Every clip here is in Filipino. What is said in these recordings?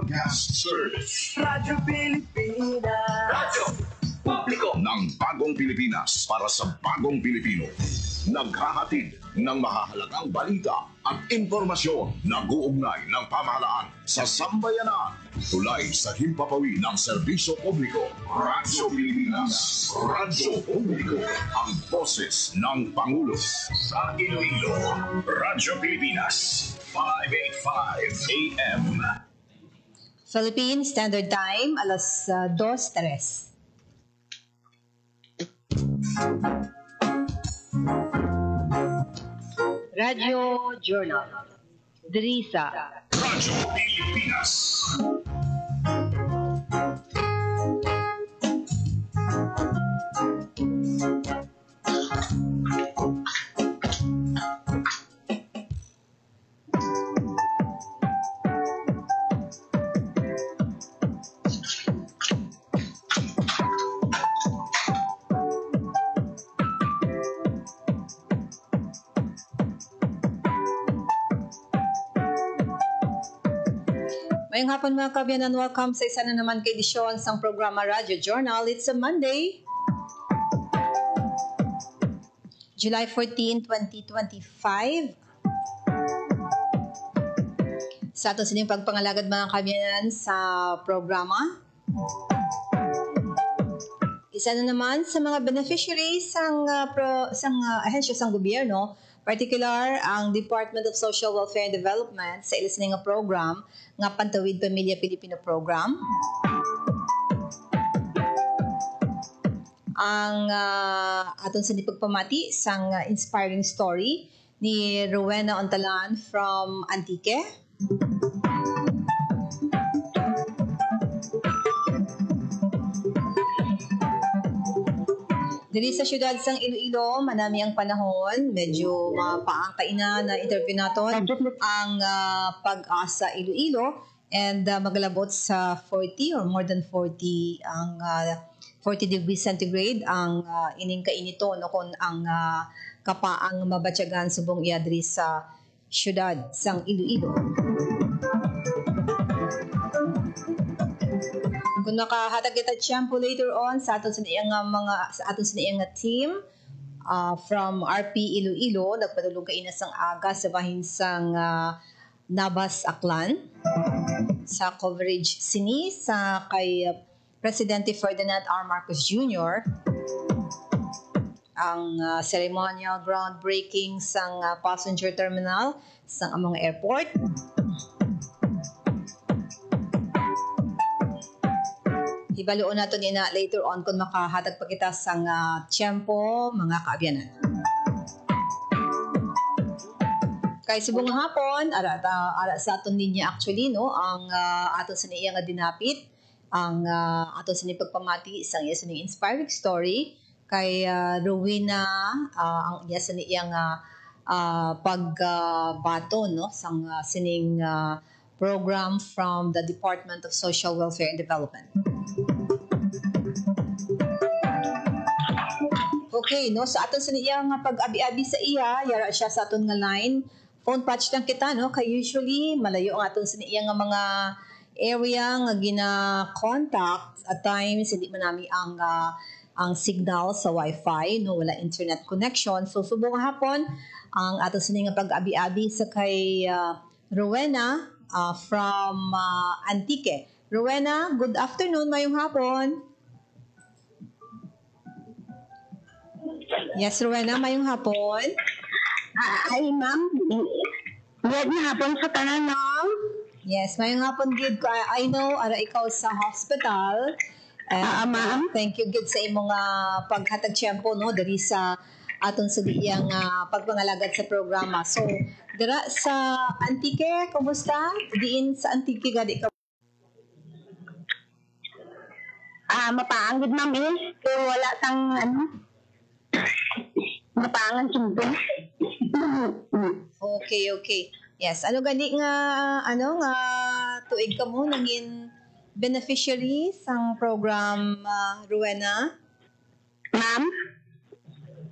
Broadcast Service. Radyo Pilipinas. Radyo Publiko ng Bagong Pilipinas para sa Bagong Pilipino. Naghahatid ng mahahalagang balita at impormasyon na guugnay ng pamahalaan sa sambayanan. Tulay sa himpapawid ng serbisyo publiko. Radyo Pilipinas. Radyo Publiko. Ang boses ng Pangulo. Sa Iloilo. Radyo Pilipinas. 585 AM. Philippine Standard Time, alas 2:03. Radio Journal. Drisa. Radyo Pilipinas. Ngayong hapon mga kabyanan, welcome sa isa na naman kay edisyon sa programa Radio Journal. It's a Monday, July 14, 2025. Sa ato sining pagpangalagad mga kabyanan sa programa. Isa na naman sa mga beneficiaries sang ahensya sang gobyerno, particular ang Department of Social Welfare and Development sa ilis nga program nga Pantawid Pamilya Pilipino Program. Ang aton sa pagpamati sang inspiring story ni Rowena Ontalan from Antique. Diri sa syudad sang Iloilo, manami ang panahon, medyo mapaang kaina na interview naton ang Pag-asa Iloilo and maglabot sa 40 or more than 40 ang 40 degrees centigrade ang ining kainito no kon ang kapaang mabatyagan subong iya diri sa syudad sang Iloilo. Kung nakahatag kita tiyempo later on sa aton sa iyang team from RP Iloilo, nagpadulong kaina sang aga sa bahin sang Nabas Aklan sa coverage sini sa kay Presidente Ferdinand R. Marcos Jr. ang ceremonial groundbreaking sang passenger terminal sang among airport. Ibaloon nato nina later on kung makahatag pa kita sang tiyempo mga kaabyanan. Kay subong hapon ara sa aton linya actually no ang aton sa niya nga dinapit ang aton sa pagpamati sang iya sa inspiring story kay Rowena ang iya sa niya nga pagbaton no sang sining program from the Department of Social Welfare and Development. Okay, no, sa aton sa niyang pag-abi-abi sa iya, yara siya sa aton nga line. Phone patch lang kita, no, kay usually malayo ang aton sa niyang mga area nga gina-contact. At times hindi man nami ang signal sa Wi-Fi, no, wala internet connection. So subong hapon ang aton sa niyang pag-abi-abi sa kay Rowena from Antique. Rowena, good afternoon, mayong hapon. Yes, Rowena, mayong hapon. Ay, ma'am. Good na hapon sa tanan, no? Yes, mayong hapon, good. I know, ara ikaw sa hospital. Ma'am. Thank you, good sa imong paghatag tiyempo, no? Dari sa aton sa diyang pagpangalagad sa programa. So, dira sa Antique, kumusta? Diin sa Antique, gadi ka? Mapaanggid, ma'am, Pero wala sang, mapaangan sumpo. Okay. Yes, ano gani nga tuig ka mo naging beneficiary sang program Rowena? Ma'am?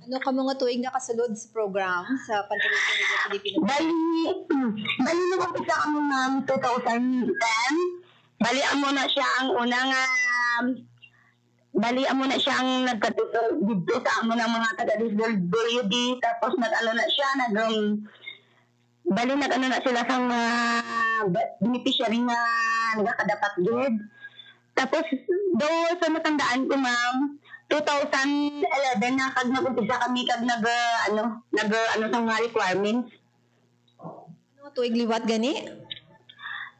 Ano ka mga tuig nakasulod sa program sa Pantawid Pamilya Pilipino? Bali na kapita kami, ma'am, 2010. balian mo na siya ang unang balian mo na siya ang nagkatutol dito sa amo ng mga taga-DSWD. Tapos nag-ano na siya, bali nag-ano na sila sa mga beneficiary na nagkadapat gid. Tapos do sa matandaan ko ma'am, 2011 na kag nag-umpisa kami kag nag sa mga requirements. No, tuig liwat gani?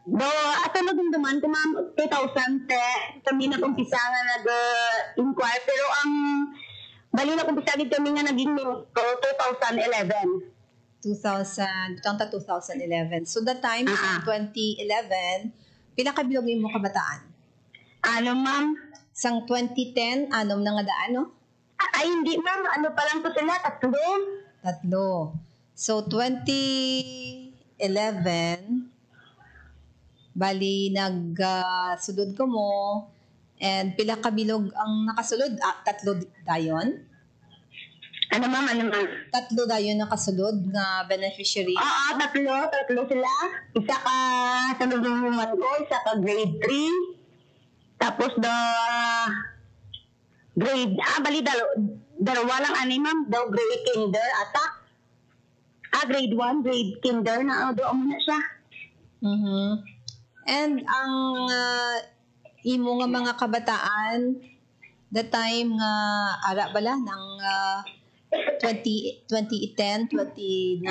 Do asa na duman ko ma'am 2010 kami nag-umpisa nga nag-inquire, pero ang bali nag-umpisa gid kami nga naging ko 2011. 2011. So that time, 2011, pila ka bilog mo kabataan? Ano ma'am? Sang 2010, anom na nga daan, no? Ay hindi ma'am, ano pa lang to sila, tatlo. So 2011, bali nagsulod ko mo, and pila ka bilog ang nakasulod? Tatlo dayon? Ano ma'am? Tatlo dayon nakasulod nga beneficiary? Oo, tatlo sila. Isa ka sa luluman ko, isa ka grade 3. Tapos grade, dalawa lang ani ma'am, daw grade kinder ata. Grade 1, grade kinder na doon muna siya. And ang imo nga mga kabataan, the time nga ara bala ng 2010, 29.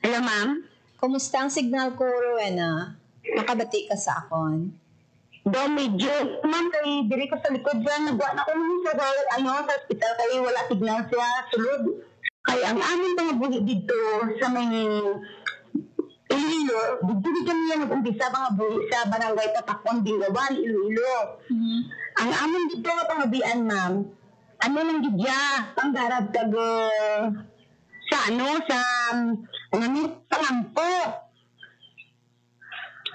Hello ma'am. Kumusta ang signal ko, Rowena? Makabati ka sa akon. Do medyo ma'am kay diri ko sa likod ba nagwa na ko sa sa hospital kay wala signal siya sulod. Kay ang amin mga buhi dito sa may Iloilo, dito kami nag-umpisa mga buhi sa barangay Tatakon, Bingawan, Iloilo. Ang amin dito nga pangabian ma'am, ano lang gidya, panggarab kag sa pangampo.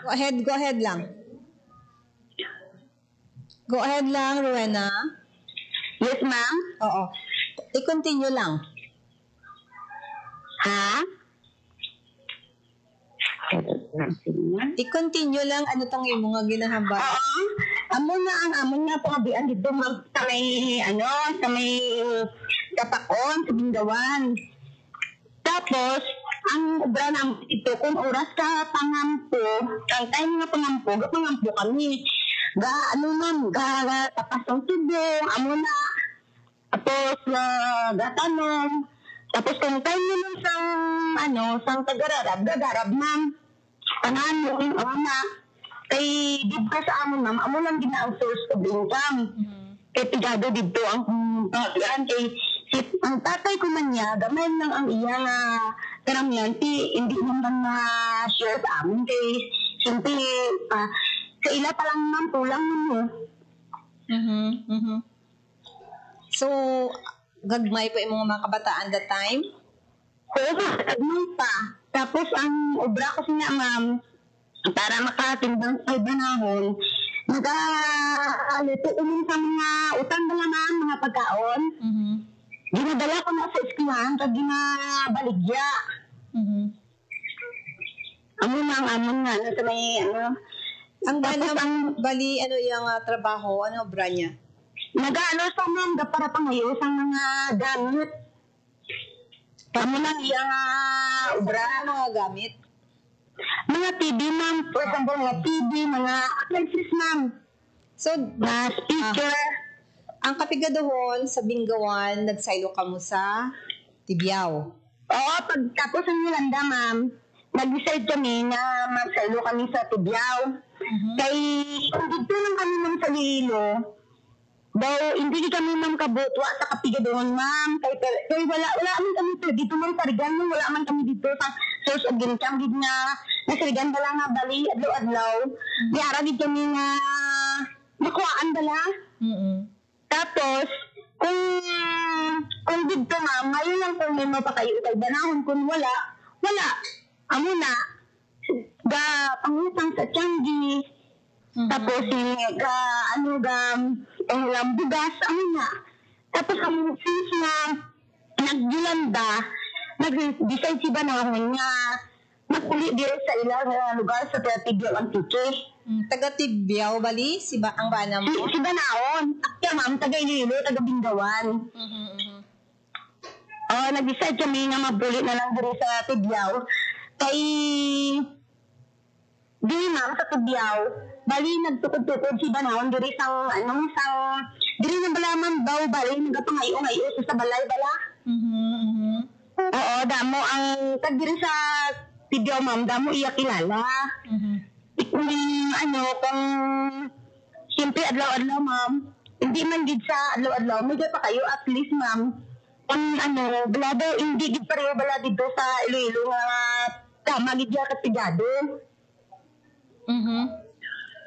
Go ahead lang. Go ahead lang, Rowena. Yes ma'am? Oo. I-continue lang. Ha? I-continue lang ano tong imo nga ginahambal. Oo. Amon nga pangabian dito ma'am sa may sa may Tatakon, sa Bingawan. Tapos, ang obra namin ito, kung oras sa pangampo, ang time nga pangampo kami. Tapas ng tubong, amo na. Tapos, gatanong. Tapos, kung time naman sang tagararab, gagarab ma'am. Panganong, amo na. Kay dito sa amo ma'am, amo lang ginaang source of income. Kay pigado dito ang pagyan kay ang tatay ko man niya, gamay lang ang iya nga karamihan, hindi naman na-share sa amin kay simple, sa ila pa lang man, tulang mo. So, gagmay pa yung mga kabataan that time? Oo, gagmay pa. Tapos ang obra ko siya ma'am, para makatindang sa banahon, nag-alito sa mga utang ba ma'am, mga pagkaon. Ginadala ko na sa eskwelahan kag ginabaligya. Amon nga sa may Ang bali yung trabaho, ano obra niya? sa ma'am para pangayo sa mga gamit. Amo lang yung obra. Mga gamit? Mga TV ma'am, for example, mga TV, mga appliances ma'am. So, mga speaker. Ang kapigadohon sa Bingawan, nagsaylo ka mo sa Tibiao. Oo, pagtapos ang Yolanda, ma'am, nag-decide kami na magsaylo kami sa Tibiao. Kay, kung dito lang kami ma'am sa Lilo, daw, hindi kami ma'am kabutwa sa kapigadohon, ma'am. Kay wala kami dito ma'am sa Rigan, wala man kami dito sa source of income, gid na nasa Rigan bala nga bali, adlaw-adlaw. Diara gid kami nga makuhaan bala. Tapos, kung dito ma'am, mayon lang kung may mapakayo kay banahon, kung wala. Amo na, pangutang sa Tianggi, tapos pangulang bugas, amo na. Tapos, since na nag-Yolanda, nag-decide si banahon nga magpuli dire sa ilang lugar sa Tibyaw Antique. Taga Tibyaw, bali? Ang bana mo? Si Banaon. Akya ma'am, taga Iloilo, taga Bindawan. Nag-decide kami nga mabuli na lang dire sa Tibyaw. Kay di ma'am sa Tibyaw, bali nagtukod-tukod si Banaon dire sang dire na bala ma'am daw bali nagapangayo-ngayo sa balay bala. Oo, damo ang tag dire sa Tibyaw ma'am, damo iya kilala. Kung kung siyempre adlaw-adlaw ma'am, hindi man gid sa adlaw-adlaw, may pa kayo at least ma'am, kung balado, hindi gid pareho bala dito sa Iloilo nga tama gid ya katigado.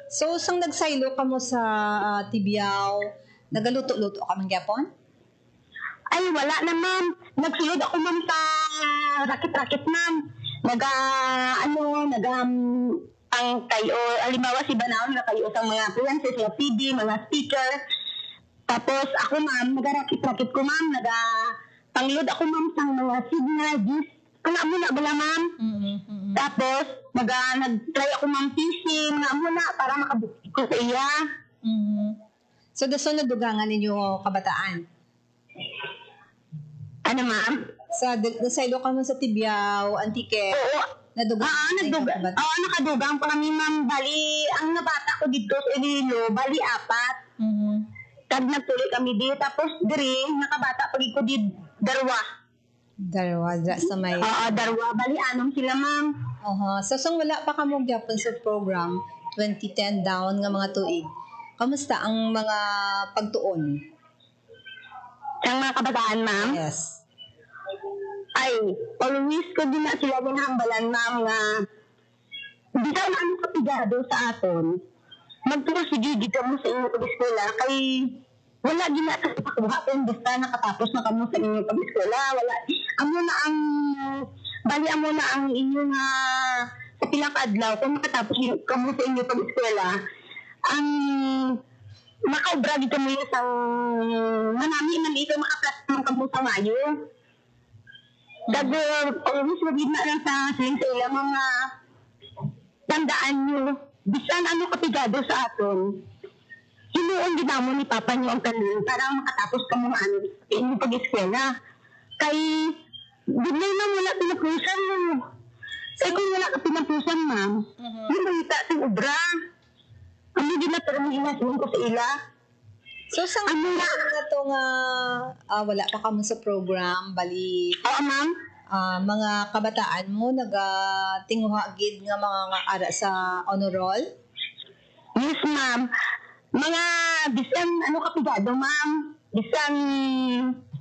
So, sang nagsaylo ka mo sa Tibyaw, nagaluto-luto ka man gyapon? Ay, wala na ma'am. Nagsulod ako ma'am sa rakit-rakit ma'am. Ang kayo, alimbawa si Banaon na kayo sa mga appliances, mga TV, mga speaker. Tapos ako ma'am, nagarakit-rakit ko ma'am, panglod ako ma'am sa mga signal, gis. Kana mo na bala ma'am. Tapos, nag-try ako ma'am fishing, nga mo na, para makabukti ko sa iya. So, daso na dugangan ninyo kabataan? Ano ma'am? Nasaylo ka mo sa Tibyaw, Antique. Oo. Nakadugang pa kami ma'am. Bali, ang nabata ko dito sa Iloilo, bali 4. Tag nagtuloy kami di. Tapos diri, nakabata pa ko di Darwa. Darwa, sa may... Darwa. Bali, 6 sila ma'am. So, wala pa ka mo gyapon sa program, 2010 down nga mga tuig. Kamusta ang mga pagtuon? Ang mga kabataan ma'am? Yes. Ay, always ko din na sila ginhambalan ma'am nga hindi ka na kapigado sa aton. Magtuwa-sige ka mo sa inyong pag-eskwela kay wala din na kapakuha kung basta nakatapos na kamo sa inyong pag-eskwela. Wala. Amo na ang inyong sa pilang adlaw kung makatapos kamo sa inyong pag-eskwela. Ang makaobra dito mo yung manami ikaw maka-plus ng kamo sa mayo. Always magiging na lang sa ilang mga tandaan nyo. Bisan kapigado sa aton. Hinuon ginamo ni Papa nyo ang kanin para makatapos ka mo sa inyong pag-eskwela. Kay, dinay na wala pinapusan mo. Kaya kung wala ka pinapusan, ma'am, yung malita sa obra. Ano din na pero may inasin ko sa ila. So, sang na ito nga wala pa ka mo sa program, bali... Oo, ma'am. Mga kabataan mo, nagatinguhagid nga mga ara sa honor roll? Yes, ma'am. Mga bisan, kapigado, ma'am. Bisan,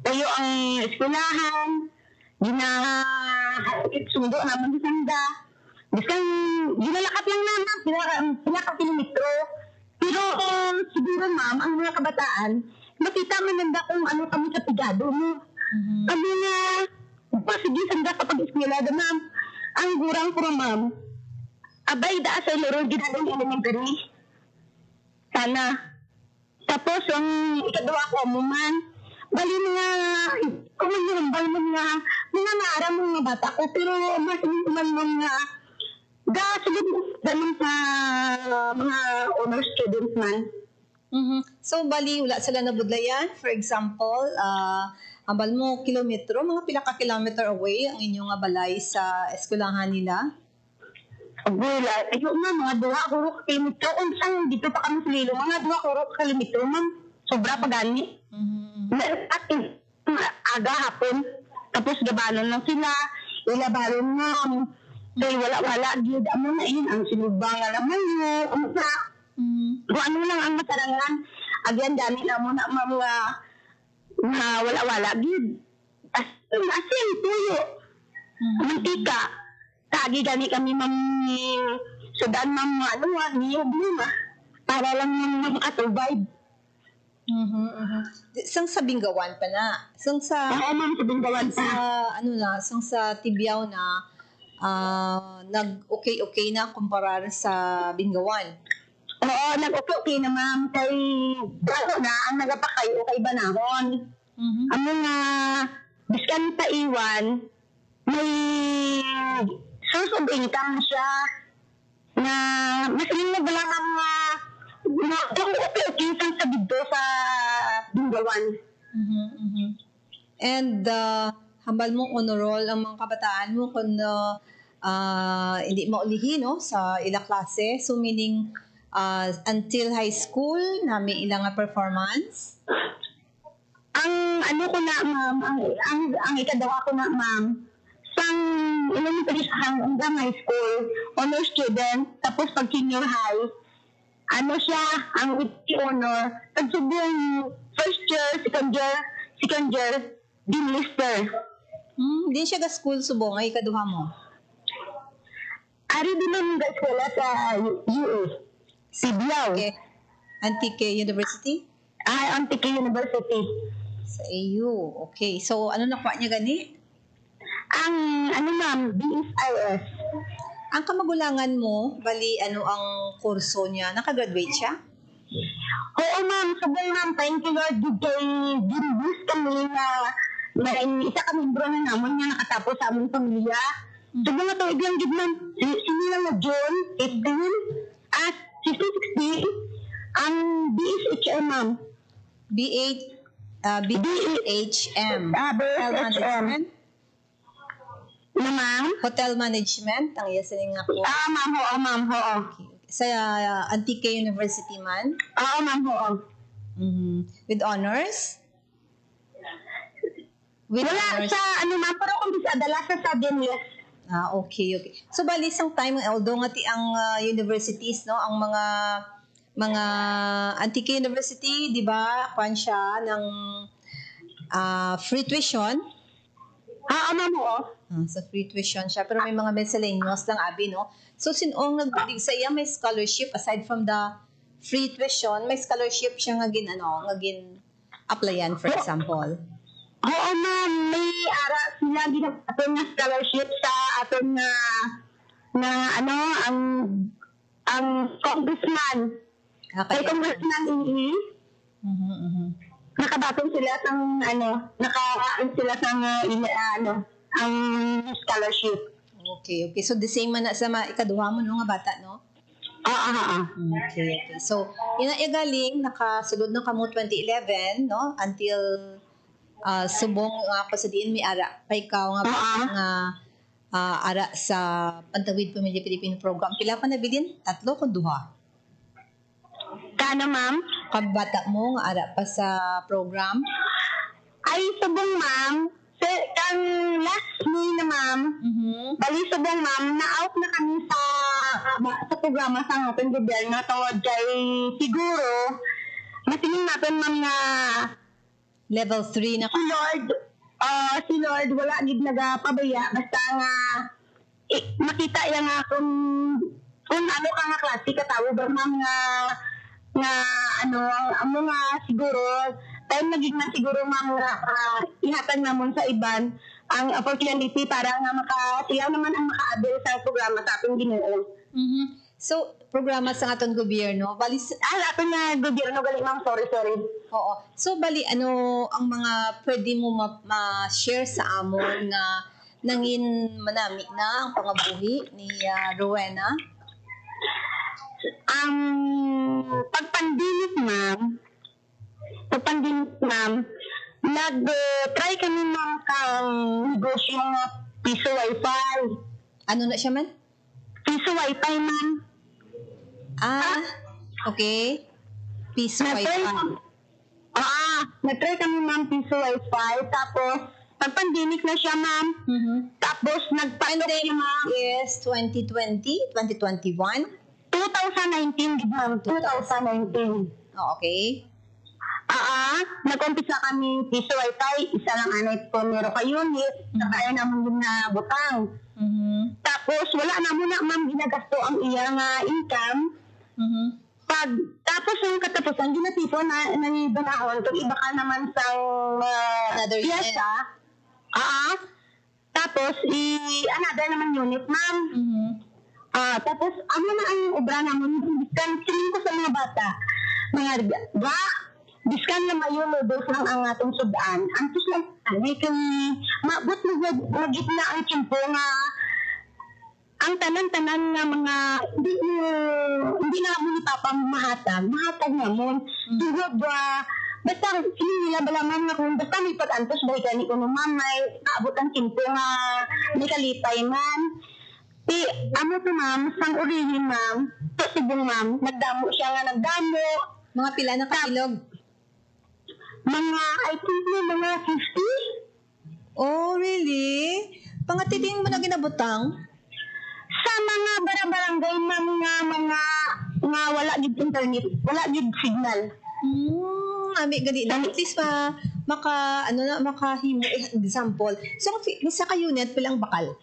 tayo ang eskwelahan. Sundo naman sa sanda. Bisan, ginalakat lang naman. Pinaka-kilometro. Pero siguro ma'am, ang mga kabataan, makita mo nanda kung ano kami sa pigado mo. Kami nga, sige, sanda kapag eskwelada ma'am. Ang gurang ko ma'am, abay da sa loro ginadong elementary. Sana. Tapos, ang ikadawa ko mo man, bali mga, kung mangyarambal mo nga, mga naara mo nga bata ko, pero mas man mo nga, silid ganun sa mga honor students man. So, bali, wala sila nabudlayan. For example, ambal mo kilometro, mga pila ka kilometer away ang inyong balay sa eskwelahan nila? Wala. Ayun na, mga 2 ka kilometro. Kung saan dito pa kami sa Lilo, mga 2 ka kilometro man. Sobra pa gani. At aga hapon. Tapos gabanon lang sila. Ilabaron nga. Dahil wala. Gida mo na yun. Ang sinubang alaman mo. Kung ano lang ang matarangan. Agyan dami na mo na mga wala. Gid. Asin, tuyo. Mantika. Tagi gani kami sudan niyo bluma. Para lang yung survive. Sang sa Bingawan pa na. Sang sa... ma'am, sa Bingawan pa. Sang sa Tibyaw na nag-okay na kumparar sa Bingawan. Oo, nag-okay na ma'am. Kay bago na ang nagapakayo kay Banahon. Ang mga biskan pa iwan, may source of income siya na masaling na wala mga okay sa dito sa Bingawan. And hambal mo honorol ang mga kabataan mo kung hindi maulihin no, sa ilang klase. So meaning until high school na may ilang performance. Ang ano ko na ma'am, ang ikadawa ko na ma'am, sang elementary hanggang high school, honor student, tapos pag senior high, ano siya, ang honor, pagsubong first year, second year, dean lister. Di siya ga school subong ay ikaduha mo. Ari din ang eskwela sa US, Sibiao. Okay. Antique University? Antique University. Sa AU. Okay. So, ano nakuha niya gani? Ang, ano ma'am, BSIS. Ang kamagulangan mo, bali ano ang kurso niya? Nakagraduate siya? Oo ma'am, sabay ma'am, thank you Lord, kay Ginbus kami na isa kami bro na naman niya nakatapos sa aming pamilya. Sabay nga tawag lang, ma'am, sinilang na June 15 at 16, ang BSHM ma'am. BHM. Hotel Management? Na ma'am? Hotel Management? Ang yasaning nga po. Ma'am, oo ma'am, oo. Okay. Sa Antique University man? Oo ma'am, oo. With honors? With Wala honors? sa, ano ma'am, pero kung bisa, dala sa sudden, yes. Okay. So, bali isang time, although nga ti ang universities, no, ang mga Antique University, di ba, kwan siya ng free tuition. Ma'am, oo. Sa free tuition siya, pero may mga miscellaneous lang, abi, no? So, sinong nagbulig sa iya, may scholarship, aside from the free tuition, may scholarship siya nga gin applyan, for example. Oo ma'am, may ara sila ginagawa na scholarship sa aton na ano, ang congressman. Kay congressman nakabatong sila sang nakaan sila sang ang scholarship. Okay. So, the same man na sa ikaduha mo, no, nga bata, no? Okay. So, galing, nakasulod na kamo 2011, no? Until subong ako sa diin may ara. Pa ikaw nga ara sa Pantawid Pamilya Pilipino Program. Pila pa nabilin? 3 kung 2? Kana ma'am? Kagbata mo nga ara pa sa program? Ay, subong ma'am. Kang last May na ma'am, bali subong ma'am, na-out na kami sa programa sa ating gobyerno tawad kay siguro, matingin natin ma'am na level 3 na si Lord wala gid nagapabaya basta nga makita ya nga kung ano ka nga klase katawo ba ma'am nga amo nga siguro time naging na siguro ma'am ihatag namon sa iban ang opportunity para nga siya naman ang maka-avail sa programa sa ating Ginoo. So, programa sa aton gobyerno, bali aton nga gobyerno gali ma'am, sorry. Oo. So, bali ang mga pwede mo ma-share sa amon nga nangin manami na ang pangabuhi ni Rowena? Pag-pandemic ma'am, nag-try kami ma'am kang negosyo nga piso wifi. Ano na siya man? Piso wifi ma'am. Okay. Piso wifi. Nag-try kami ma'am piso wifi. Tapos, pag-pandemic na siya ma'am. Tapos, nagpatok siya ma'am. Yes, 2020, 2021? 2019 ma'am. 2019. Okay. Nag-umpisa kami piso wifi, isa lang anay po meron ka unit, kaya naman din na butang. Tapos wala na muna ma'am ginagasto ang iya nga income. Tapos yung katapusan, ginatipo na nangibanahon, kung iba ka naman sa another piyasa. Tapos, another naman unit ma'am. Tapos, ano na ang obra naman, discounting ko sa mga bata. Diskan na mayulo dos lang ang atong sudaan. Ang tus lang, may kami, mabot na gitna ang tiyempo nga ang tanan-tanan nga mga hindi na mo ni Papa mahatag nga mo. Dugod ba basta hindi nila balaman nga kung basta may pag-antos ba gani ko no ma'am may naabot ang timpo nga may kalipay man. Ano to ma'am, sang urihin ma'am, subong ma'am, nagdamo siya nga nagdamo. Mga pila na kabilog? Mga, I think mga 50. Oh, really? Pangatiting mo na ginabutang? Sa mga barangay mga wala gid internet, wala gid signal. Ami gali lang. At least makahimo example. So, isa ka unit, pilang bakal?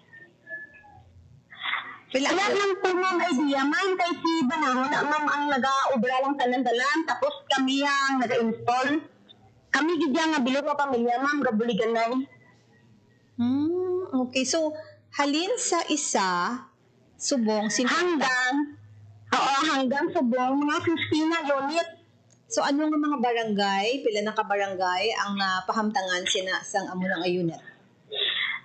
Wala lang po ma'am idea, ma'am kay si Banahon, ma'am ang nag-aobra lang tanan-tanan, tapos kami ang nag-install. Kami gid nga bilog nga pamilya, ma'am, gabuligan na. Okay. So, halin sa isa, subong, hanggang subong, mga 15 na unit. So, ano nga mga barangay, pila na ka barangay, ang napahamtangan sang amo ng unit?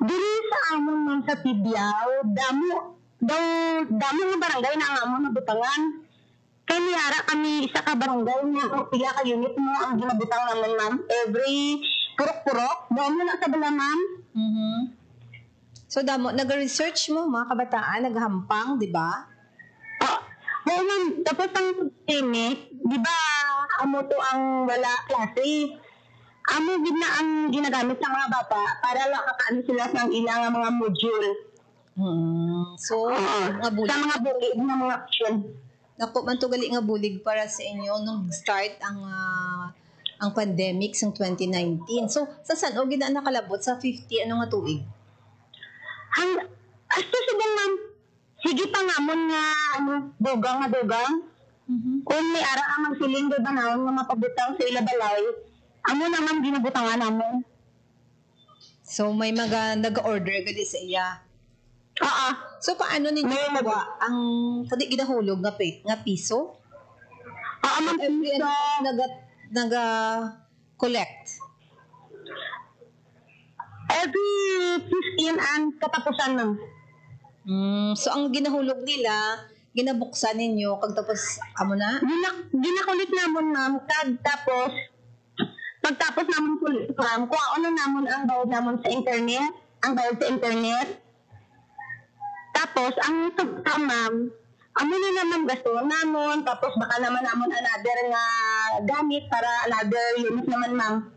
Dili sa amon ma'am sa Tibiao, damo nga barangay na nga amon nabutangan. Kaya niyara kami isa ka barangay na pila ka unit mo ang ginabutang naman ma'am. Every purok-purok, damo na sa bala ma'am. So, damo, nag-research mo, mga kabataan, naghampang, di ba? Oo ma'am, tapos ang tinik, di ba, amo to ang wala klase. Amo gid na ang ginagamit sa mga bata para makakaano sila sa ilang mga module. So, mga bulig. Sa mga bulig na mga option. Naku, man to gali nga bulig para sa inyo nung start ang pandemic sa 2019. So, sa saan o gina nakalabot sa 50 ano nga tuig? Asto subong ma'am, sige pa nga mo nga dugang. Kung may ara ang magsiling ba na nga mapabutang sa ilabalay, amo naman ginabutangan namon. So, may mga nag-order gali sa iya. So, paano ninyo magawa ang kundi ginahulog nga piso? Ma'am, Every naga-collect? Every 15 ang katapusan lang. So, ang ginahulog nila, ginabuksan ninyo, kag tapos, amo na? Ginakulit namon ma'am, tapos, pagtapos namon kulit ma'am, kung ano namon ang bayad namon sa internet, tapos, ang subka ma'am, amo na naman gasto namon, tapos baka naman namon another nga gamit para another unit naman ma'am.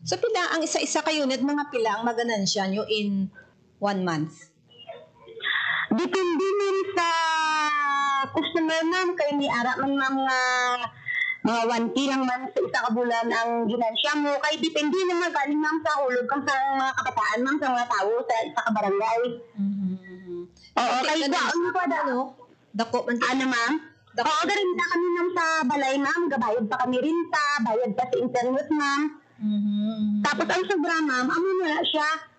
So, pila ang isa-isa ka unit, mga pila ang maganansya nyo in 1 month? Depende din sa customer ma'am, kay ni ara man ma'am nga mga 1K lang man sa isa ka bulan ang ginansya mo. Kay depende naman galing ma'am sa hulog kang sa mga kabataan ma'am, sa mga tao sa isa ka barangay. Oo, kay ano pa Dako man ano ma'am? Oo, garinta kami ma'am sa balay ma'am, gabayad pa kami rinta, bayad pa sa internet ma'am. Tapos ang sobra ma'am, amo na siya.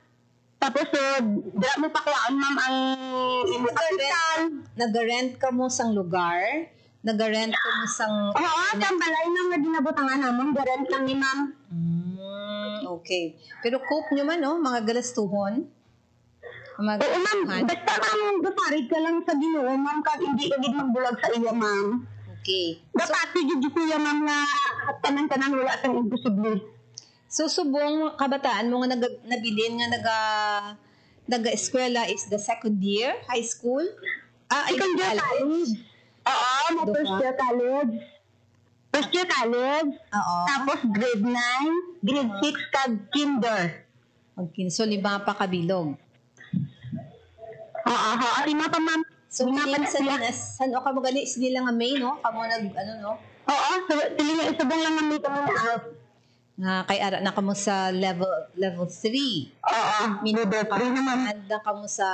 Tapos dira mo pakuhaan ma'am ang kapital. Nag-rent ka mo sang lugar? Nag-rent ka mo sang... Oo, sa balay nang nga dinabutangan namon, garant lang ni ma'am. Okay. Pero cope nyo man, no? Mga galastuhon? Oo ma'am, basta ma'am, gaparid ka lang sa Ginoo ma'am, kag hindi ka gid magbulag sa iya ma'am. Okay. Dapat gid siya ma'am nga tanan-tanan wala tang imposible. So, subong kabataan mo nga nabilin nga naga-eskwela is the second year, high school? Second year college. Oo, first year college. First year college. Oo. Tapos grade 9, grade 6 kag kinder. Okay, so 5 pa kabilog. Oo, 5 pa ma'am. So, san o ka mo gali? Sige lang nga May, no? Kamo no? Oo, sige nga isubong lang nga may kami na Kay ara na kamo sa level 3. Oo, level 3 naman. Handa kamo sa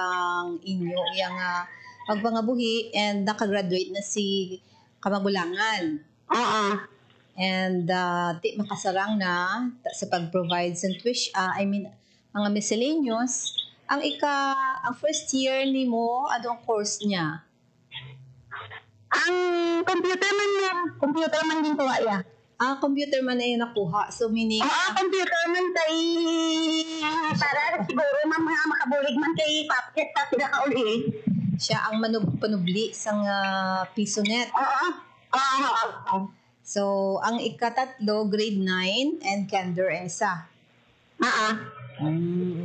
inyo yang pagpangabuhi and nakagraduate na si kamagulangan. Oo. And di makasarang na sa pag-provide sa mga miscellaneous. Ang first year nimo, anong course niya? Ang computer man din ko ya. Computer man na yung nakuha. So, meaning... computer man kay... Para siguro mga makabulig man kay Papket sa sila ka uli. Siya ang panubli sang PisoNet. So, ang ikatatlo, grade 9 and kinder ang isa.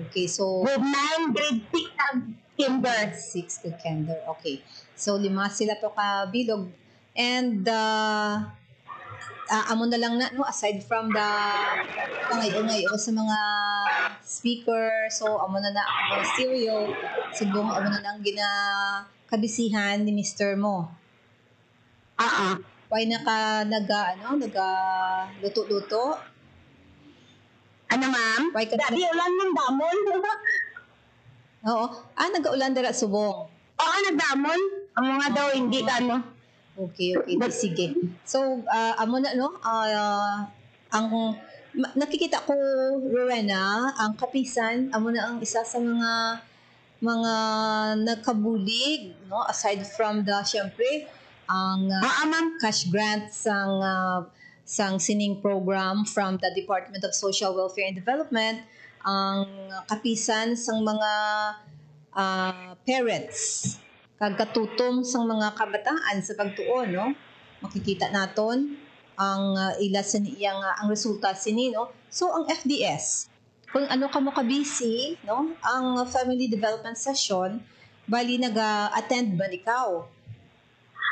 Okay, so Grade 9, grade 6 ang kinder. 6 to kinder. Okay. So, 5 sila to kabilog. And, amo na lang na, no, aside from the pangay-ungay o sa mga speaker, so amo na ang stereo, subong amo na lang kabisihan ni Mr. mo. Why naga luto-luto? Ano, ma'am? Why ka Dati ulan ng damon. Oo. Nagaulan dira subong. Oo, nagdamon. Ang mga daw hindi ano. Okay. Sige. So, amo na, no? Nakikita ko, Rowena, ang kapisan, amo na ang isa sa mga nagkabulig, no? Aside from the, syempre, ang cash grant sang sining program from the Department of Social Welfare and Development, ang kapisan sang mga parents kagkatutom sang mga kabataan sa pagtuon, no? Makikita naton ang ila sa iyang ang resulta sini, no? So ang FDS, kung ano ka mo kabisi, no? Ang family development session, bali naga-attend ba ikaw?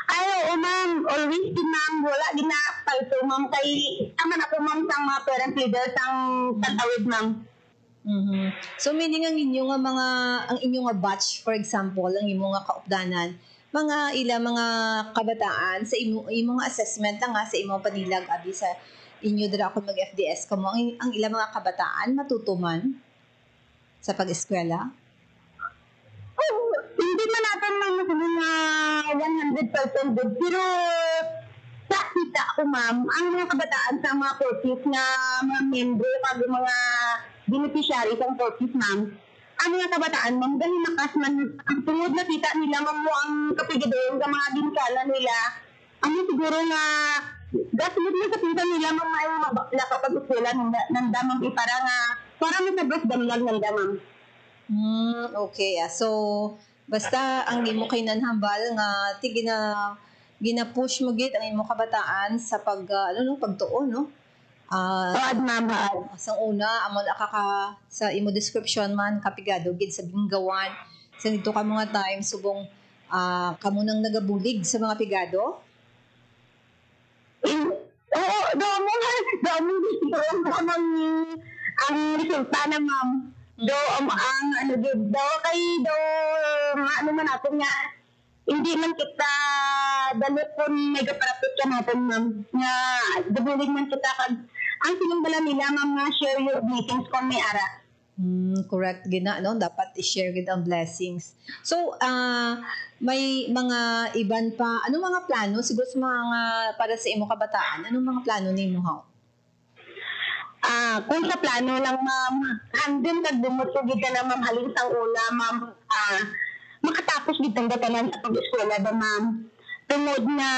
Ay, oo, ma'am. Always din, ma'am. Wala din na palto, ma'am. Kay, naman ako, ma'am, sang mga parent leaders ang tatawid, ma'am. So meaning ang inyong batch, for example, ang inyong mga kaupdanan, mga kabataan sa imong assessment nga sa imong panilag abi sa inyo dira ako mag FDS kamo ang ilang mga kabataan matutuman sa pag-eskwela. Hindi man natin mga 100% good, pero nakita ko, ma'am, ang mga kabataan sa mga courses na mga membro pag mga beneficiary ng courses, ma'am, ang mga kabataan, ma'am, ganun nakas man, ang tungod na kita nila, ma'am, mo ang kapigadon sa mga dinkala nila, ano siguro na gasulod na sa kita nila, ma'am, ay mabakla kapag usula ng damang ipara nga, para masabas damlag ng damang. Okay. So, basta ang imo kay nanhambal nga gina-push mo gid ang imo kabataan sa pagtuon, no? Mama. Sang una amo sa imo description man kapigado gid sa binggawan. Sa dito ka mga time subong kamo nang nagabulig sa mga pigado? Oo, damo ang resulta na, ma'am. Ano man natin nga, hindi man kita dalit po nagaparapit ka natin, ma'am, nga dabulig man kita ang sinumbala nila, ma'am, nga share your blessings kung may ara. Correct gina, no? Dapat i-share gid ang blessings. So, may mga iban pa, anong mga plano siguro sa mga para sa imo kabataan? Anong mga plano nimo ha? Kung sa plano lang, ma'am, hanggang nagbumutugid ka na, ma'am, halin sang una, ma'am, makatapos dito ang datanan sa pag-eskwela ba, ma'am. Tungod na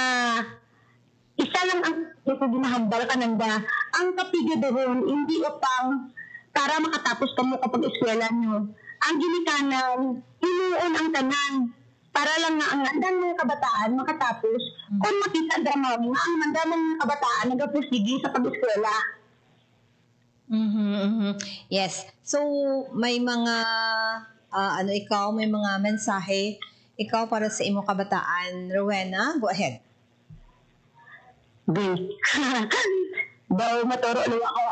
isa lang ang ginahambal ka nanda. Ang kapigyo doon, hindi upang para makatapos ka mo kapag eskwela nyo. Ang ginikanan, hinuon ang tanan. Para lang nga ang andan ng kabataan makatapos. Kung makita ka, ma'am, nga ang andan ng kabataan nagapusigi sa pag-eskwela. Yes. So, may mga may mga mensahe ikaw para sa imo kabataan. Rowena, go ahead. Daw maturo lang ako.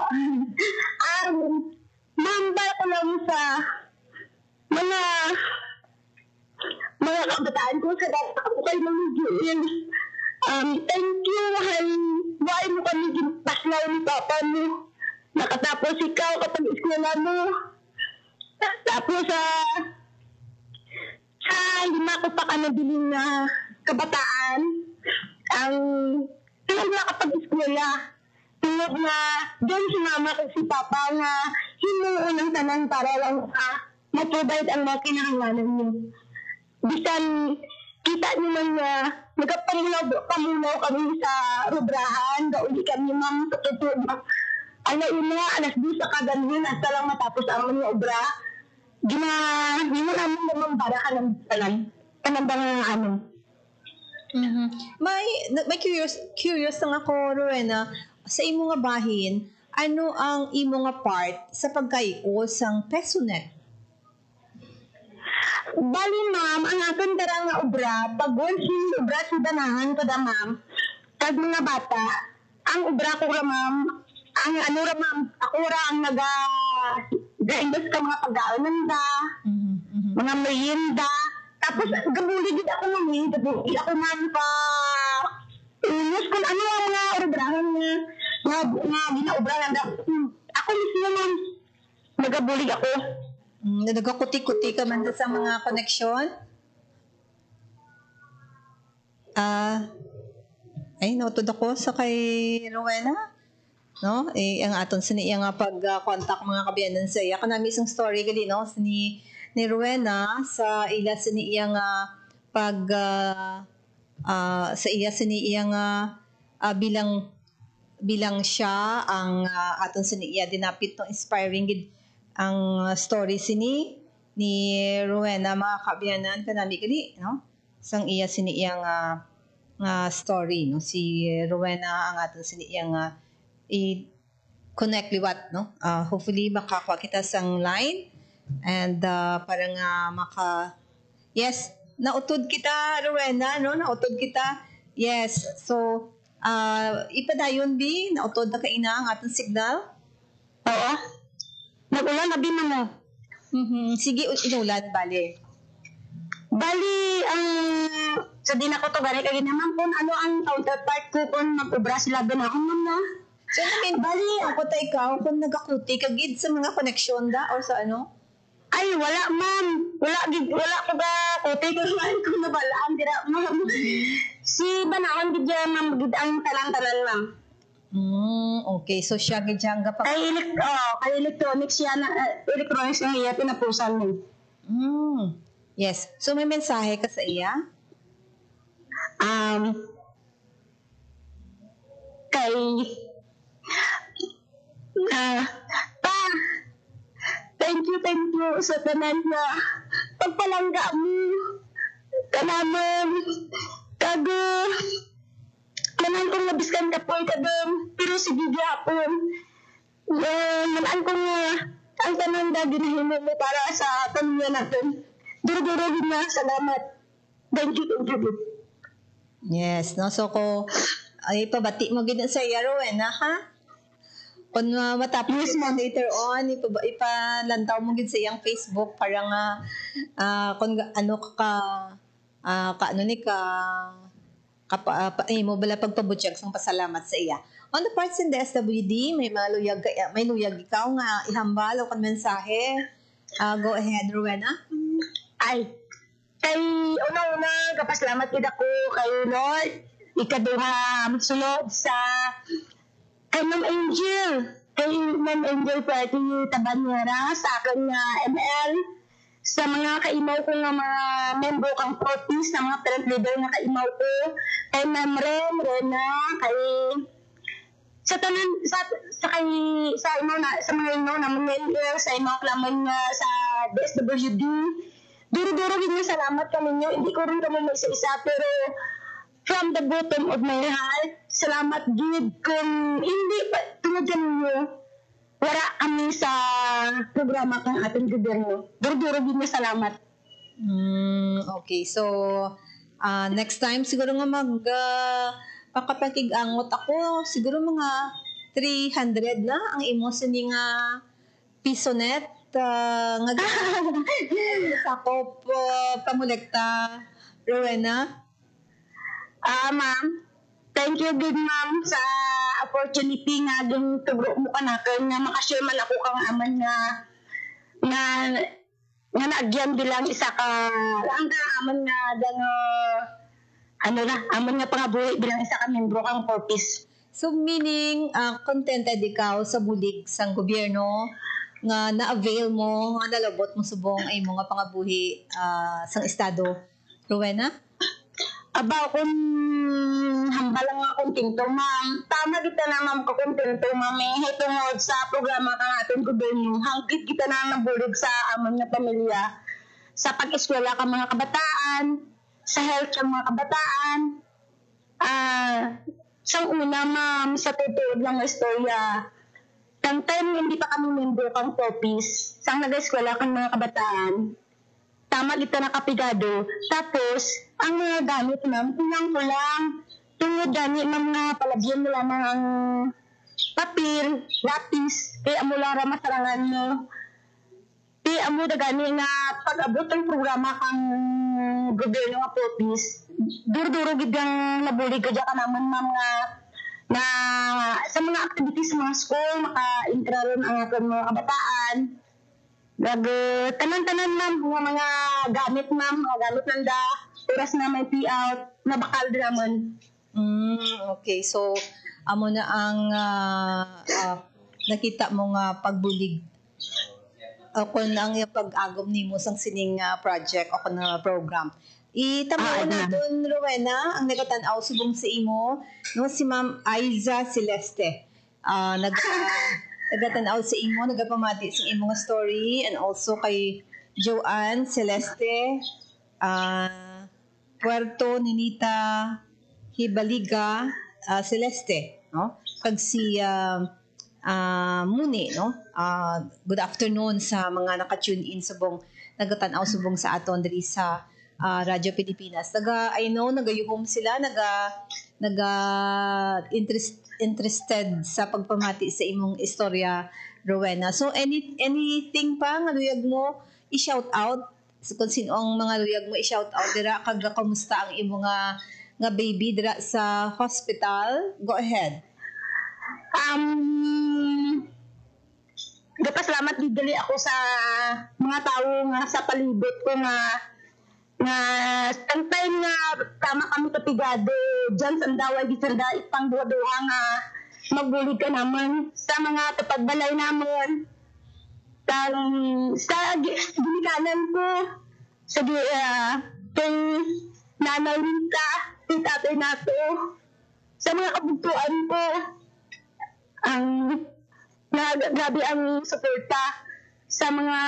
Mambal ko lang sa mga kabataan ko sa data ko kay Mami Julian. Thank you, mahal. Why mo kami ginpaslaw ni Papa mo? Nakatapos ikaw kapag eskwela mo. Tapos sa 5 ko pa ka nabiling na kabataan ang nakapag-eskwela. Tungod na doon si mama at si papa nga hinuon ng tanan para lang ma-provide ang mga kinahanglanan niyo. Bisan kita niyo man nga nagpamulaw kami sa rubrahan, gauli kami, ma'am, sa totoo. Alas 2 sa kaganin, hasta lang matapos ang mga obra. Hindi mo namin naman para ka ng tanan. kanang ano. May curious lang ako, Rowena, sa imo nga bahin, ano ang imo nga part sa pagkayo sang PesoNet? Bali ma'am, ang aton dara nga obra, pag-goal obra sa danahan ko da ma'am, kag mga bata, ang obra ko ra ma'am, ang ano ra ma'am, ako ra ang ga-invest ka mga pag-aanan da, mga merienda, tapos gabuli gid ako ma'am, gabuli ako ma'am pa, inos kung ano ang mga obrahan nga ginaobrahan da, ako mismo ma'am, nagabulig ako. Nagakuti-kuti ka man sa mga koneksyon? Nautod ako sa kay Rowena. No? Ang aton siniya nga pag-contact mga kabiyanan sa iya. Kanami isang story gali, no? Ni Rowena sa ila siniya nga sa iya siniya nga bilang siya ang aton siniya dinapit no inspiring gid ang story ni Rowena mga kabiyanan kanami gali no sang iya siniya nga story no si Rowena ang aton siniya nga i-connect liwat no hopefully makakuha kita sang line and para nga yes nautod kita Rowena no nautod kita yes so ipadayon bi nautod na kaina ang aton signal. Oo. Nag-ulan na bin mo. Sige, inulan, bali. Bali, sa din ako to, gani kagin naman kung ano ang counterpart ko kung mag-ubra sila doon ako ma'am na. So, bali, ako tayo ikaw, kung nagakuti ka gid sa mga koneksyon da or sa ano? Ay, wala ma'am. Wala ko ga kuti ko man kung nabalaan dira ma'am. Si Banaon gid ma'am gid ang tanan-tanan ma'am. Okay. So, siya gidyan ka pa. Kay electronics siya na, electronics na iya, pinapusan mo. Yes. So, may mensahe ka sa iya? Thank you sa tanan na pagpalangga mo. Kanaman, kago, manan kong nabiskan ka po kadam, pero sige gapon. Manan kong ang tanan na ginahimo mo para sa pamilya natin. Duro-duro na, salamat. Thank you. Yes. No? So, ay pabati mo gid sa iya, Rowena, ha? Kung matapos mo later on, ipalantaw mo gid sa iyang Facebook para nga kung ano mo bala pagpabutyag sang pasalamat sa iya. On the parts in the SWD, may luyag ikaw nga ihambal o kan mensahe. Go ahead, Rowena. Ay, kay una kapasalamat gid ako kay Lord. Ikaduha sunod sa kay Ma'am Angel Party Tabanyera sa akin nga ML, sa mga kaimaw ko nga mga membro kang Fortis, na mga parent leader nga kaimaw ko, kay Ma'am Rena, kay sa tanan sa imaw na sa mga imaw na member sa imaw lamang nga sa DSWD, duro-duro gid nga salamat kami ninyo. Hindi ko rin kamo isa-isa, pero from the bottom of my heart, salamat gid kung hindi pa tungod ninyo wala kami sa programa kang ating gobyerno. Duro-duro gid nga salamat. Okay, so next time siguro nga pakapakig-angot ako, siguro mga 300 na ang imo sini nga PesoNet nga sakop pamulekta, Rowena. Ma'am, thank you good ma'am sa opportunity nga dung tugro mo kanaken nga makashare man ako kang aman nga naagyan bilang isa ka ang aman nga aman nga pangabuhi bilang isa ka membro kang Fortis. So meaning contented ikaw sa bulig sang gobyerno nga na-avail mo nga nalabot mo subong ay mga pangabuhi sang estado, Rowena? Abaw kung hambal nga kontento ma'am. Tama kita na ma'am ko kontento ma'am. Tungod sa programa kang ating gobyerno, hangkit kita na nabulig sa amon nga pamilya. Sa pag-eskwela ka mga kabataan, sa health ng mga kabataan. Sa una, ma'am, sa totoo lang na istorya, kang time hindi pa kami member kang popis, sang nag-eskwela kang mga kabataan, tama dito nakapigado. Tapos, ang mga gamit, ma'am, kulang. Tungod gani mga palagyan nila ng ang papel, lapis, kaya mula ra masarangan mo. Kaya amo na gani nga pag-abot ang programa kang gobyerno nga popis, duro-duro gid ang nabulig ka dyan ka naman, ma'am, nga na sa mga activities sa mga school, maka-intra rin ang ating mga kabataan. Tanan-tanan, ma'am, mga gamit, ma'am, mga gamit nanda, oras na may payout, nabakal din naman. Okay, so amo na ang nakita mo nga pagbulig ako na ang pag-agom nimo sang sining project o na program. Itamo na doon, Rowena, ang nagatan-aw subong sa imo, no, si Ma'am Aiza Celeste. Nagatan-aw sa imo, nagapamati sa imo nga story, and also kay Joanne Celeste, Puerto Ninita Hibaliga Celeste, no? Kag si Muni, no? Good afternoon sa mga naka-tune in subong nagatan-aw subong sa aton diri sa Radyo Pilipinas. I know nagayuhom sila, interested sa pagpamati sa imong istorya, Rowena. So anything pa nga luyag mo i-shout out kung sino ang mga luyag mo i-shout out dira kag kamusta ang imo nga baby dira sa hospital? Go ahead. Nagpasalamat dili ako sa mga tao nga sa palibot ko nga ang time nga tama kami kapigado dyan sa daway di sanda ipang duha-duha nga magbulig ka naman sa mga kapagbalay naman sa ginikanan ko sa kay nanay Rita, kay tatay nato, sa mga kabugtuan ko, grabe ang suporta sa mga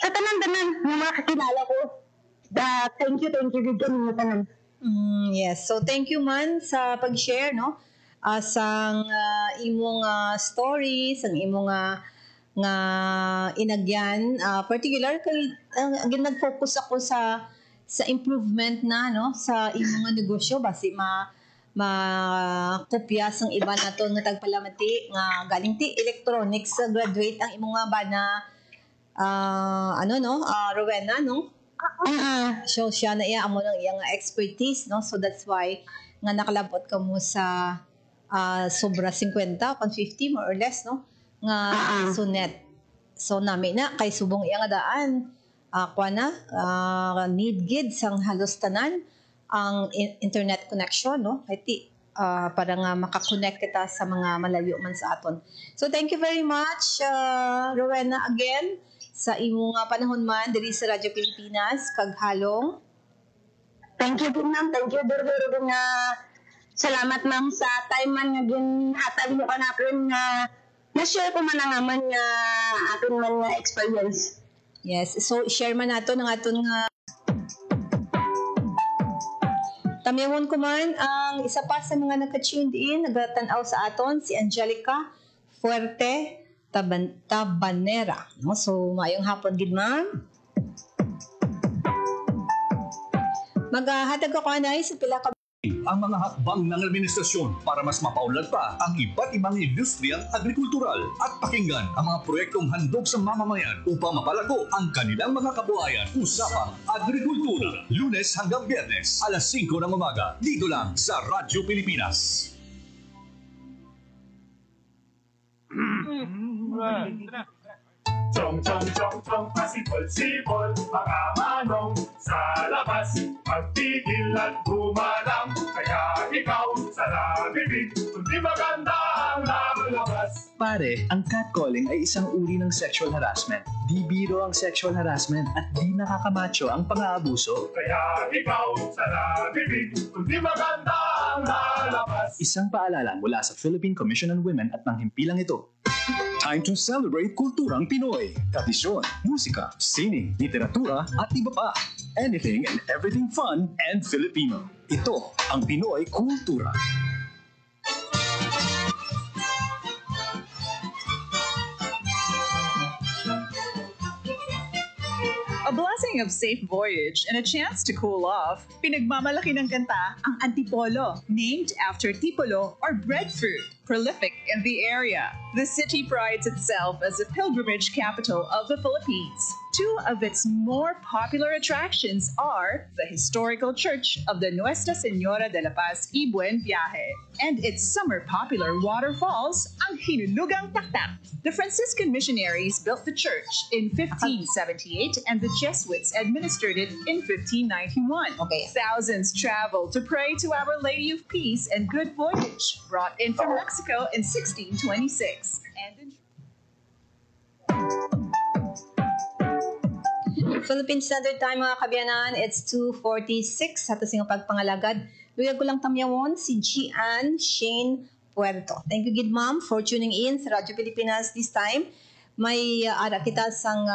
sa tanan-tanan ng mga kakilala ko. Thank you good mga tanan. Yes, so thank you man sa pag-share, no? Sang imong stories, ang imong nga inagyan, particular kay nag-focus ako sa improvement na, no, sa imong nga negosyo basi kopya sang iba naton nga tagpalamati nga galing ti electronics graduate ang imong nga bana Rowena, no? So siya na iya amo nang iyang expertise, no? So that's why nga nakalabot ka mo sa sobra 50 kon 50 more or less, no, nga sunet. So nami na kay subong iya nga daan need gid sang halos tanan ang internet connection, no, kay para nga makakonect kita sa mga malayo man sa aton. So thank you very much, Rowena, again sa imong panahon man diri sa Radyo Pilipinas kag halong. Thank you, ma'am. Thank you, Duro nga. Salamat, ma'am, sa time man nga ginhatag mo kanakon nga na-share ko man naman nga aton man nga experience. Yes, so share man nato ng aton nga tamyawon ko man ang isa pa sa mga naka-tuned in, nagtanaw sa aton si Angelica Fuerte Tabanera. No? So, maayong hapon gid, ma'am. Maghatag ako anay sa pila ka ang mga hakbang ng administrasyon para mas mapaunlad pa ang iba't ibang industriyang agrikultural at pakinggan ang mga proyektong handog sa mamamayan upang mapalago ang kanilang mga kabuhayan. Usapang Agrikultura, Lunes hanggang Biyernes, alas 5 ng umaga, dito lang sa Radyo Pilipinas. Chong, chong, chong, chong, pasipol-sipol, mga manong sa labas. Magtigil at bumalang, kaya ikaw sa nabibig, kundi maganda ang nabalabas. Pare, ang catcalling ay isang uri ng sexual harassment. Di biro ang sexual harassment at di nakakamacho ang pang-aabuso. Kaya ikaw sa nabibig, kundi maganda ang nalabas. Isang paalala mula sa Philippine Commission on Women at ng himpilang ito. Time to celebrate kulturang Pinoy. Tradisyon, musika, sining, literatura at iba pa. Anything and everything fun and Filipino. Ito ang Pinoy Kultura. A blessing of safe voyage and a chance to cool off. Pinagmamalaki ng kanta ang Antipolo, named after tipolo or breadfruit, prolific in the area. The city prides itself as a pilgrimage capital of the Philippines. Two of its more popular attractions are the historical church of the Nuestra Señora de la Paz y Buen Viaje and its summer popular waterfalls, ang Hinulugang Taktak. The Franciscan missionaries built the church in 1578 and the Jesuits administered it in 1591. Okay. Thousands traveled to pray to Our Lady of Peace and Good Voyage, brought in from Mexico in 1626. And in Philippine Standard Time mga kabiyanan, it's 2:46 sa ating pagpangalagad. Luya ko lang tamyawon si Gian Shane Puerto. Thank you, good ma'am, for tuning in sa Radyo Pilipinas this time. May ara kita sang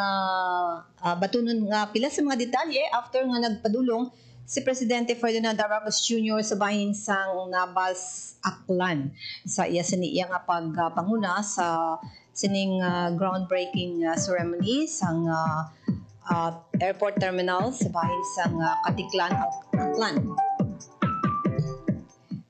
batunon nga pila sa mga detalye after nga nagpadulong si Presidente Ferdinand R. Marcos Jr. sa bahin sang Navas, Aklan. Sa iya siniya nga pagpanguna sa sining groundbreaking ceremony sang airport terminal sa bahin sang Katiklan, Aklan.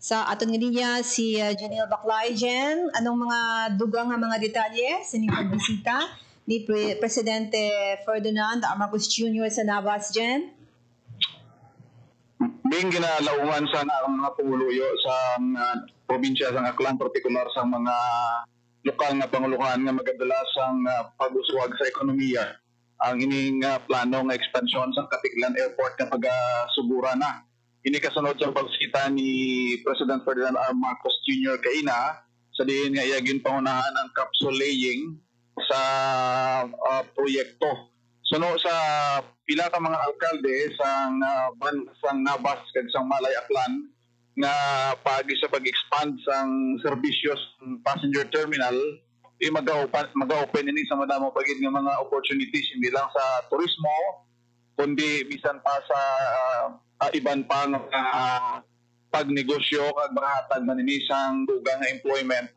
Sa aton nga niya si Janelle Baclay. Jen, anong mga dugang nga mga detalye sa inyong pagbisita ni Presidente Ferdinand R. Marcos Jr. sa Navas, Jen? Bing ginalaungan sa ang mga panguluyo sa probinsya sa Aklan, partikular sa mga lokal nga panguluhan nga magadala sang pag-uswag sa ekonomiya. Ang ining plano nga ekspansyon sa Katiklan Airport nga pag-sugura na. Ini kasunod sa pagsita ni President Ferdinand R. Marcos Jr. kaina sa diin nga iyagin pangunahan ang capsule laying sa proyekto. Suno sa pila ka mga alkalde sang Navas kag sang Malay Aklan nga pagi sa pag-expand sang serbisyos passenger terminal mag-open ini sa madamo pagid nga mga opportunities hindi lang sa turismo kundi bisan pa sa iban pa nga pagnegosyo kag makahatag man ini sang dugang nga employment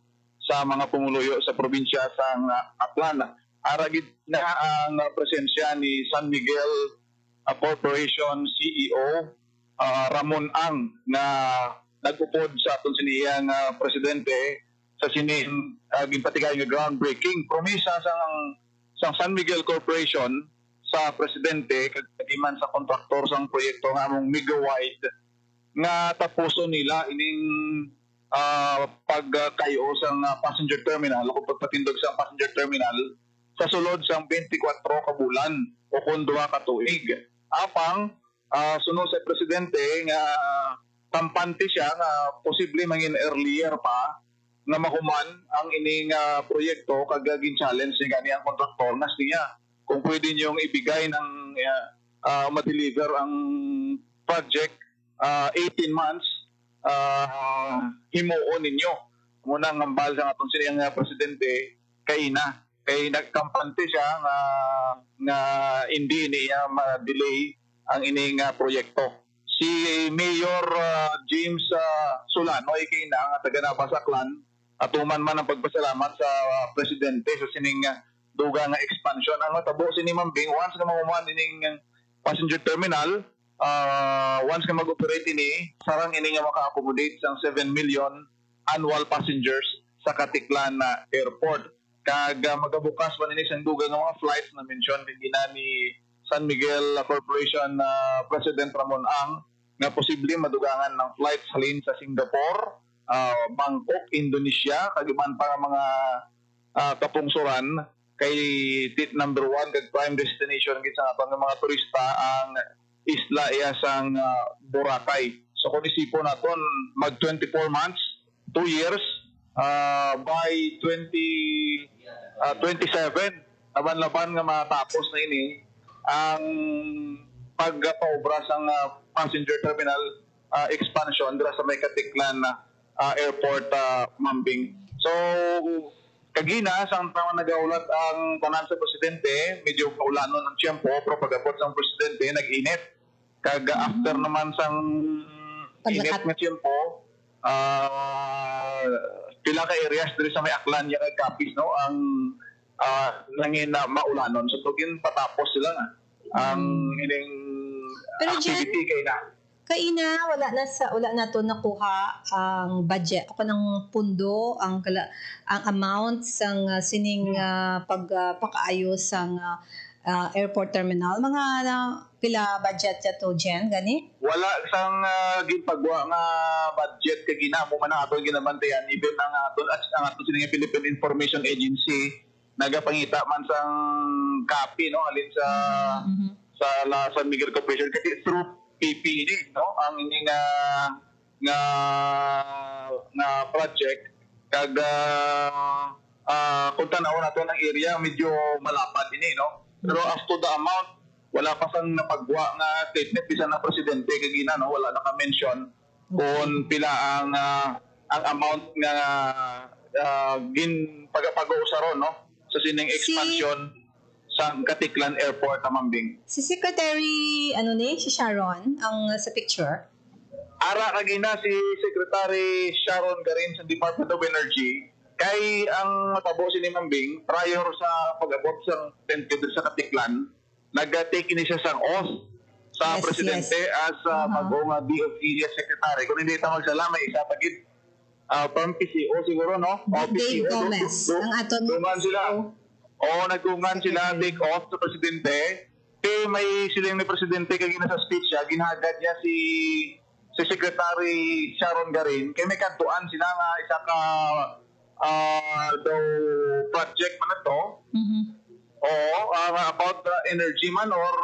sa mga pumuluyo sa probinsya sang Aklan. Aragid na ang presensya ni San Miguel Corporation CEO Ramon Ang na nagupod sa aton siniyang presidente sa sining ginpatigay nga groundbreaking promisa sang San Miguel Corporation sa presidente kag kadiman sa kontraktor sang proyekto nga among mega-wide nga tapuso nila ining pagkayo sang passenger terminal o pagpatindog sa passenger terminal sa sulod sang 24 ka bulan o kun 2 ka tuig. Apang sunod sa presidente nga kampante siya nga posible mangin earlier pa nga mahuman ang ining proyekto kag gin-challenge ni gani ang kontraktor nas niya kung pwede niyong ibigay ng ma-deliver ang project 18 months himuon ninyo. Muna ang ngambal sa atong siniyang presidente kay nagkampante siya nga hindi niya ma-delay ang ining proyekto. Si Mayor James Solano kay nga taga Navas Aklan atuman man ang pagpasalamat sa presidente sa sining duga nga expansion ang matabo sini Mambing once nga mahuman ining passenger terminal once nga mag-operate ini sarang ini nga maka-accommodate sang 7 million annual passengers sa Katiklan Airport kag magabukas man ini sang duga nga mga flights na mention ni San Miguel Corporation President Ramon Ang nga posible madugangan ng flights halin sa Singapore, Bangkok, Indonesia kag iban pa nga mga kapungsuran kay tit number 1 kag prime destination gid sa atong mga turista ang isla iya sang Boracay. So kung isipon naton mag 24 months, 2 years by 27 laban-laban nga matapos na ini ang pagpaobra sang passenger terminal expansion dira sa may Katiklan Airport Mambing. So Kagina, sang taon nagaulat ang tanan sa presidente, medyo kaulanon ng tiyempo, pero pagabot ng presidente, nag-init. After naman sang init Paglakat. nga tiyempo, pila ka areas diri sa may Aklan yung kapis, no? Ang nangin na maulanon. So, tugin patapos sila nga. Ang ining Pero activity kay na. Kaina, wala na to nakuha ang budget ako ng pundo, ang amount sang sining pagpakaayos sang airport terminal. Mga pila budget to Jen, gani? Wala sang ginpagwa nga budget kay gina mo man ato ginabantayan even ang ato sining Philippine Information Agency nagapangita man sang copy, no, alin sa San Miguel Corporation kasi through PPD, no, ang ini nga project kag kung tanaw nato ng area medyo malapad ini, no, pero as to the amount wala pa sang napagwa nga statement bisan na presidente kay gina, no, wala naka-mention kung pila ang amount nga gin pag-uusaron, no, sa sining expansion sa Katiklan Airport Mambing. Si Secretary si Sharon ang sa picture. Ara kagina si Secretary Sharon Garin sa Department of Energy kay ang matabo si ni Mambing prior sa pag-abot sa tentative sa Katiklan nag-take ini siya sang oath sa Yes, presidente as magong DOTS secretary. Kung hindi tawag sa lamay isa pagid from PCO siguro, no? Dave Gomez ang aton Dungan sila. Nagtungan sila take off sa presidente. Kaya may silang ni presidente kaya sa speech siya, ginagad niya si Secretary Sharon Garin. Kaya may kantuan sila nga isa ka daw project man na to. About energy man or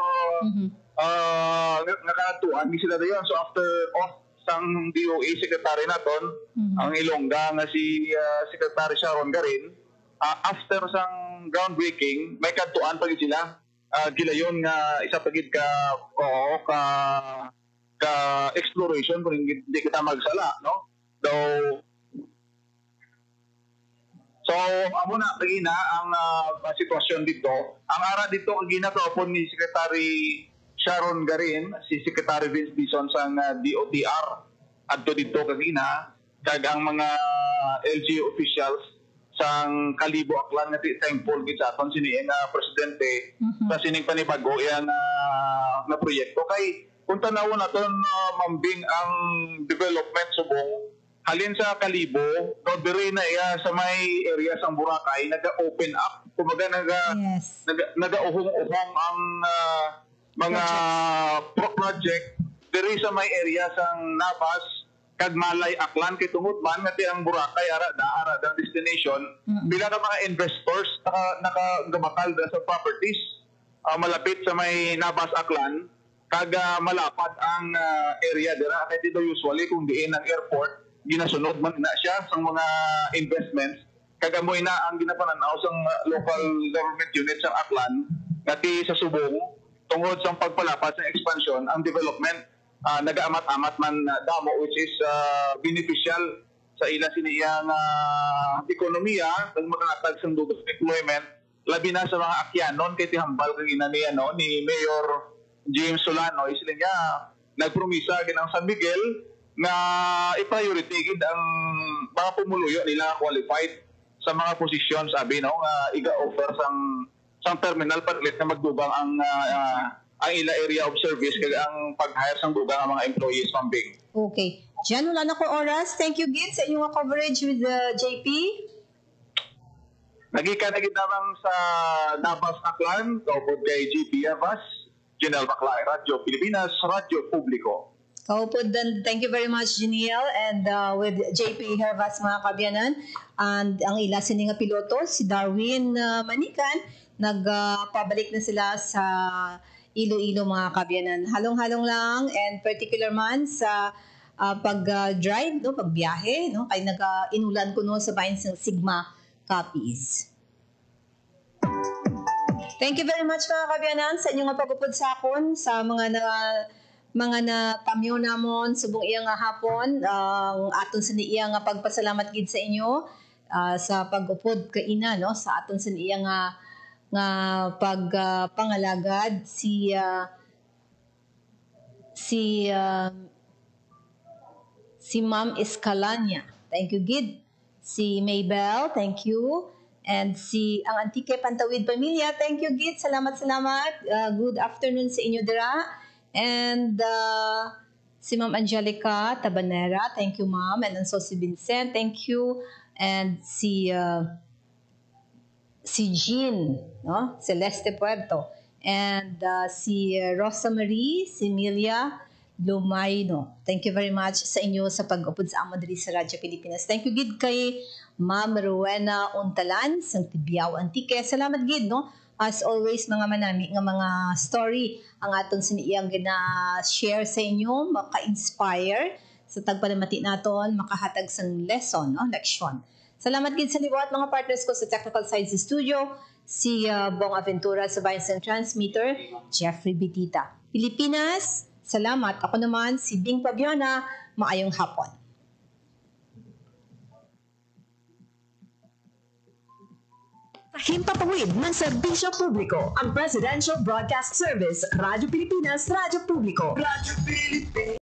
nakantuan. Di sila dayon. So after off sang DOA secretary naton, ang Ilongga nga si Secretary Sharon Garin, after sang groundbreaking, may kantuan pagid sila. Gilayon nga isa pagid ka exploration kung hindi kita magsala, no? So amo na pagina ang sitwasyon dito. Ang ara dito ang ginagawa ni Secretary Sharon Garin, si Secretary Vince Dizon sang DOTR adto dito kagina kag ang mga LGU officials sang Kalibo Aklan nga thankful gid sa aton sini nga presidente sa sining panibago yang na proyekto kay kung tanawon naton Mambing ang development subong halin sa Kalibo no diri na iya sa may area sang Boracay naga-open up kumaga naga-uhong-uhong ang mga project diri sa may area sang Nabas kag Malay Aklan kay tungod man nga ang Boracay ara da destination bila ka mga investors nakagamakal sa properties malapit sa may Nabas Aklan kag malapad ang area dira kay dito usually kung diin ang airport ginasunod man na siya sa mga investments kag amoy na ang ginapananaw sa local government units sa Aklan ngati sa Subong tungod sa pagpalapad sa expansion ang development nagaamat-amat man damo which is beneficial sa ila siniyang ekonomiya ng makatag sa dugang employment labi na sa mga akyanon kay tihambal kag ina ni Mayor James Solano isila niya nagpromisa ginang San Miguel na i-priority gid ang mga pumuluyo nila qualified sa mga posisyon sabi no nga iga-offer sang terminal palit na magdubang ang ila area of service kag ang pag-hire sang dugang ang mga employees Mambing. Okay. Jan, wala na ko oras. Thank you, Gid, sa inyong coverage with JP. Nagika na gid namang sa Nabas Aklan, kaupod kay JP Evas, General Baclay, Radyo Pilipinas, Radyo Publiko. Kaupod dan, thank you very much, Jeniel, and with JP Hervas, mga kabyanan, and ang ila sining nga piloto, si Darwin Manikan, nagpabalik na sila sa Iloilo, mga kabyanan. Halong-halong lang, and particular man sa pag-drive, no, pagbiyahe, no, kay nag-inulan ko no sa bayan ng Sigma copies. Thank you very much, mga kabyanan, sa inyong pagupod sa akon, sa mga natamyo namon subong iya nga hapon ang aton sa iya nga pagpasalamat gid sa inyo sa pag-upod kaina no sa aton sa iya nga pangalagad si Ma'am Escalania. Thank you, Gid. Si Maybell, thank you. And ang Antique Pantawid Pamilya, thank you, Gid. Salamat. Good afternoon sa inyo, dira. And si Ma'am Angelica Tabanera, thank you, Ma'am. And also si Vincent, thank you. And si Jean, no? Celeste Puerto. And si Rosa Marie, si Emilia Lumayno. Thank you very much sa inyo sa pag-upod sa amo diri sa Radyo Pilipinas. Thank you, Gid, kay Ma'am Rowena Untalan, sa Tibiao Antique. Salamat, Gid, no? As always, mga manami, nga mga story ang aton siniyang gina-share sa inyo, maka-inspire sa tagpanamati naton, makahatag sang lesson, no? Leksyon. Salamat, Gid, sa liwat mga partners ko sa Technical Side sa studio, si Bong Aventura sa Vice and Transmitter, Jeffrey Bitita. Pilipinas, salamat. Ako naman, si Bing Pabiona. Maayong hapon. Himpapawid ng serbisyo publiko ang Presidential Broadcast Service, Radyo Pilipinas, Radyo Publiko. Radyo Pilipinas.